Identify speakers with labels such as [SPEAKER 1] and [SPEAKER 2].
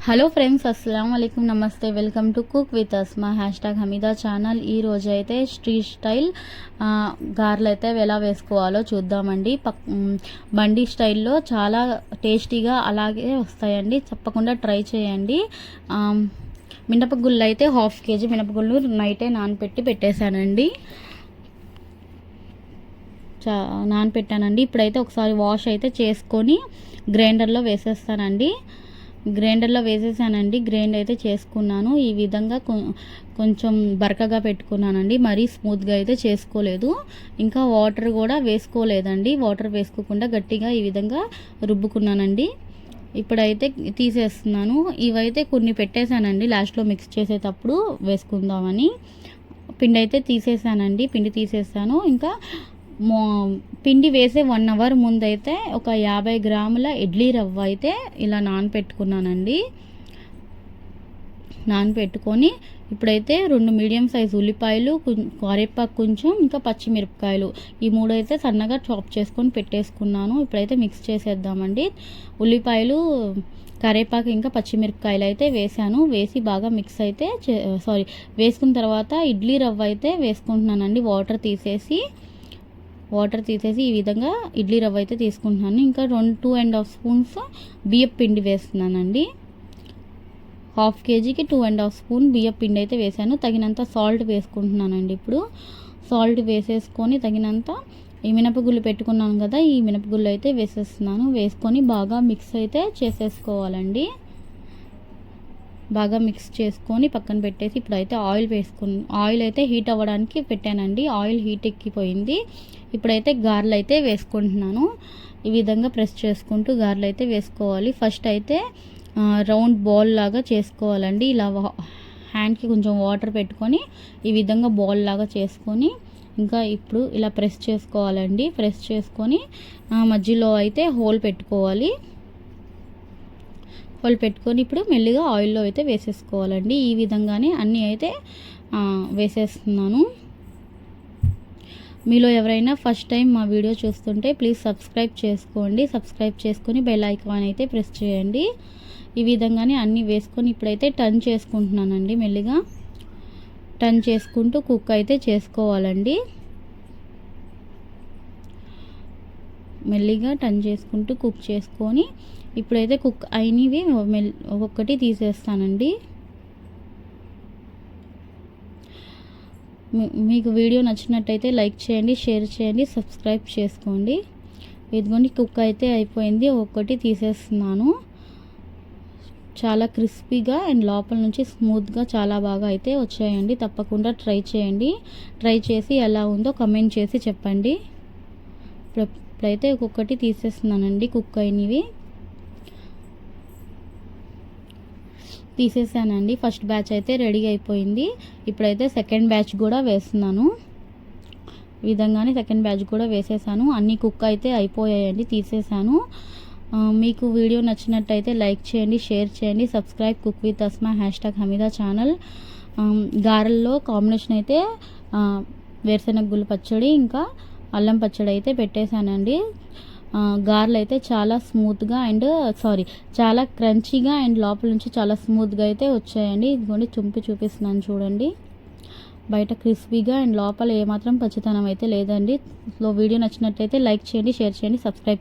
[SPEAKER 1] Hello friends, అస్సలం వాలేకుమ్, నమస్తే. Welcome to cook with Asma #Hamida channel. ఈ రోజు అయితే స్ట్రీట్ స్టైల్ గారెలు అయితే ఎలా వేసుకోవాలో చూద్దామండి. బండి స్టైల్లో చాలా టేస్టీగా అలాగే వస్తాయండి. తప్పకుండా ట్రై చేయండి. మినపగుళ్ళు అయితే 1/2 kg మినపగుళ్ళు నైటే నానపెట్టి పెట్టేశానండి. నానపెట్టానండి. ఇప్పుడైతే ఒకసారి వాష్ అయితే చేసుకొని గ్రైండర్లో వేసేస్తానండి. గ్రైండర్లో వేసేసానండి. గ్రైండ్ అయితే చేసుకున్నాను. ఈ విధంగా కొంచెం బరకగా పెట్టుకున్నానండి. మరీ స్మూత్గా అయితే చేసుకోలేదు. ఇంకా వాటర్ కూడా వేసుకోలేదండి. వాటర్ వేసుకోకుండా గట్టిగా ఈ విధంగా రుబ్బుకున్నానండి. ఇప్పుడైతే తీసేస్తున్నాను. ఇవైతే కొన్ని పెట్టేశానండి, లాస్ట్లో మిక్స్ చేసేటప్పుడు వేసుకుందామని. పిండి అయితే తీసేసానండి. పిండి తీసేసాను. ఇంకా పిండి వేసే 1 అవర్ ముందైతే ఒక 50 గ్రాముల ఇడ్లీ రవ్వ అయితే ఇలా నానపెట్టుకున్నానండి. నానపెట్టుకొని ఇప్పుడైతే 2 మీడియం సైజ్ ఉల్లిపాయలు, కరివేపాకు కొంచెం, ఇంకా పచ్చిమిరపకాయలు ఈ 3 అయితే సన్నగా చాప్ చేసుకొని పెట్టేసుకున్నాను. ఇప్పుడైతే మిక్స్ చేసేద్దామండి. ఉల్లిపాయలు, కరివేపాకు ఇంకా పచ్చిమిరపకాయలు అయితే వేసాను. వేసి బాగా మిక్స్ అయితే వేసుకున్న తర్వాత ఇడ్లీ రవ్వ అయితే వేసుకుంటున్నానండి. వాటర్ తీసేసి ఈ విధంగా ఇడ్లీ రవ్వ అయితే తీసుకుంటున్నాను. ఇంకా 2.5 స్పూన్స్ బియ్యం పిండి వేస్తున్నానండి. 1/2 kgకి 2.5 స్పూన్ బియ్యం పిండి అయితే వేసాను. తగినంత సాల్ట్ వేసుకుంటున్నానండి. ఇప్పుడు సాల్ట్ వేసేసుకొని తగినంత ఈ మినపగుళ్ళు పెట్టుకున్నాను కదా, ఈ మినపగుళ్ళు అయితే వేసేస్తున్నాను. వేసుకొని బాగా మిక్స్ అయితే చేసేసుకోవాలండి. బాగా మిక్స్ చేసుకొని పక్కన పెట్టేసి ఇప్పుడైతే ఆయిల్ అయితే హీట్ అవ్వడానికి పెట్టానండి. ఆయిల్ హీట్ ఎక్కిపోయింది. ఇప్పుడైతే గారెలు అయితే వేసుకుంటున్నాను. ఈ విధంగా ప్రెస్ చేసుకుంటూ గారెలు అయితే వేసుకోవాలి. ఫస్ట్ అయితే రౌండ్ బాల్ లాగా చేసుకోవాలండి. ఇలా హ్యాండ్కి కొంచెం వాటర్ పెట్టుకొని ఈ విధంగా బాల్ లాగా చేసుకొని ఇంకా ఇప్పుడు ఇలా ప్రెస్ చేసుకోవాలండి. ప్రెస్ చేసుకొని మధ్యలో అయితే హోల్ పెట్టుకోవాలి. పెట్టుకొని ఇప్పుడు మెల్లిగా ఆయిల్లో అయితే వేసేసుకోవాలండి. ఈ విధంగానే అన్నీ అయితే వేసేస్తున్నాను. మీలో ఎవరైనా ఫస్ట్ టైం మా వీడియో చూస్తుంటే ప్లీజ్ సబ్స్క్రైబ్ చేసుకోండి. సబ్స్క్రైబ్ చేసుకొని బెల్ ఐకాన్ అయితే ప్రెస్ చేయండి. ఈ విధంగానే అన్నీ వేసుకొని ఇప్పుడైతే టర్న్ చేసుకుంటున్నానండి. మెల్లిగా టర్న్ చేసుకుంటూ కుక్ అయితే చేసుకోవాలండి. మెల్లిగా టర్న్ చేసుకుంటూ కుక్ చేసుకొని ఇప్పుడైతే కుక్ అయినవి ఒక్కొక్కటి తీసేస్తానండి. మీకు వీడియో నచ్చినట్టయితే లైక్ చేయండి, షేర్ చేయండి, సబ్స్క్రైబ్ చేసుకోండి. ఇదిగోండి కుక్ అయితే అయిపోయింది. ఒక్కొక్కటి తీసేస్తున్నాను. చాలా క్రిస్పీగా అండ్ లోపల నుంచి స్మూత్గా చాలా బాగా అయితే వచ్చాయండి. తప్పకుండా ట్రై చేయండి. ట్రై చేసి ఎలా ఉందో కమెంట్ చేసి చెప్పండి. ఇప్పుడైతే ఒక్కొక్కటి తీసేస్తున్నానండి. కుక్ అయినవి తీసేసానండి. ఫస్ట్ బ్యాచ్ అయితే రెడీ అయిపోయింది. ఇప్పుడైతే సెకండ్ బ్యాచ్ కూడా వేస్తున్నాను. ఈ విధంగానే సెకండ్ బ్యాచ్ కూడా వేసేసాను. అన్నీ కుక్ అయితే అయిపోయాయండి, తీసేసాను. మీకు వీడియో నచ్చినట్టయితే లైక్ చేయండి, షేర్ చేయండి, subscribe cook with Asma #Hamida channel. గారెల్లో కాంబినేషన్ అయితే వేరుశెనగ గుళ్ళు పచ్చడి ఇంకా అల్లం పచ్చడి అయితే పెట్టేశానండి. గారెలు అయితే చాలా స్మూత్గా చాలా క్రంచీగా అండ్ లోపల నుంచి చాలా స్మూత్గా అయితే వచ్చాయండి. ఇదిగోండి చూపిస్తున్నాను చూడండి. బయట క్రిస్పీగా అండ్ లోపల ఏమాత్రం పచ్చితనం అయితే లేదండి. వీడియో నచ్చినట్టయితే లైక్ చేయండి, షేర్ చేయండి, సబ్స్క్రైబ్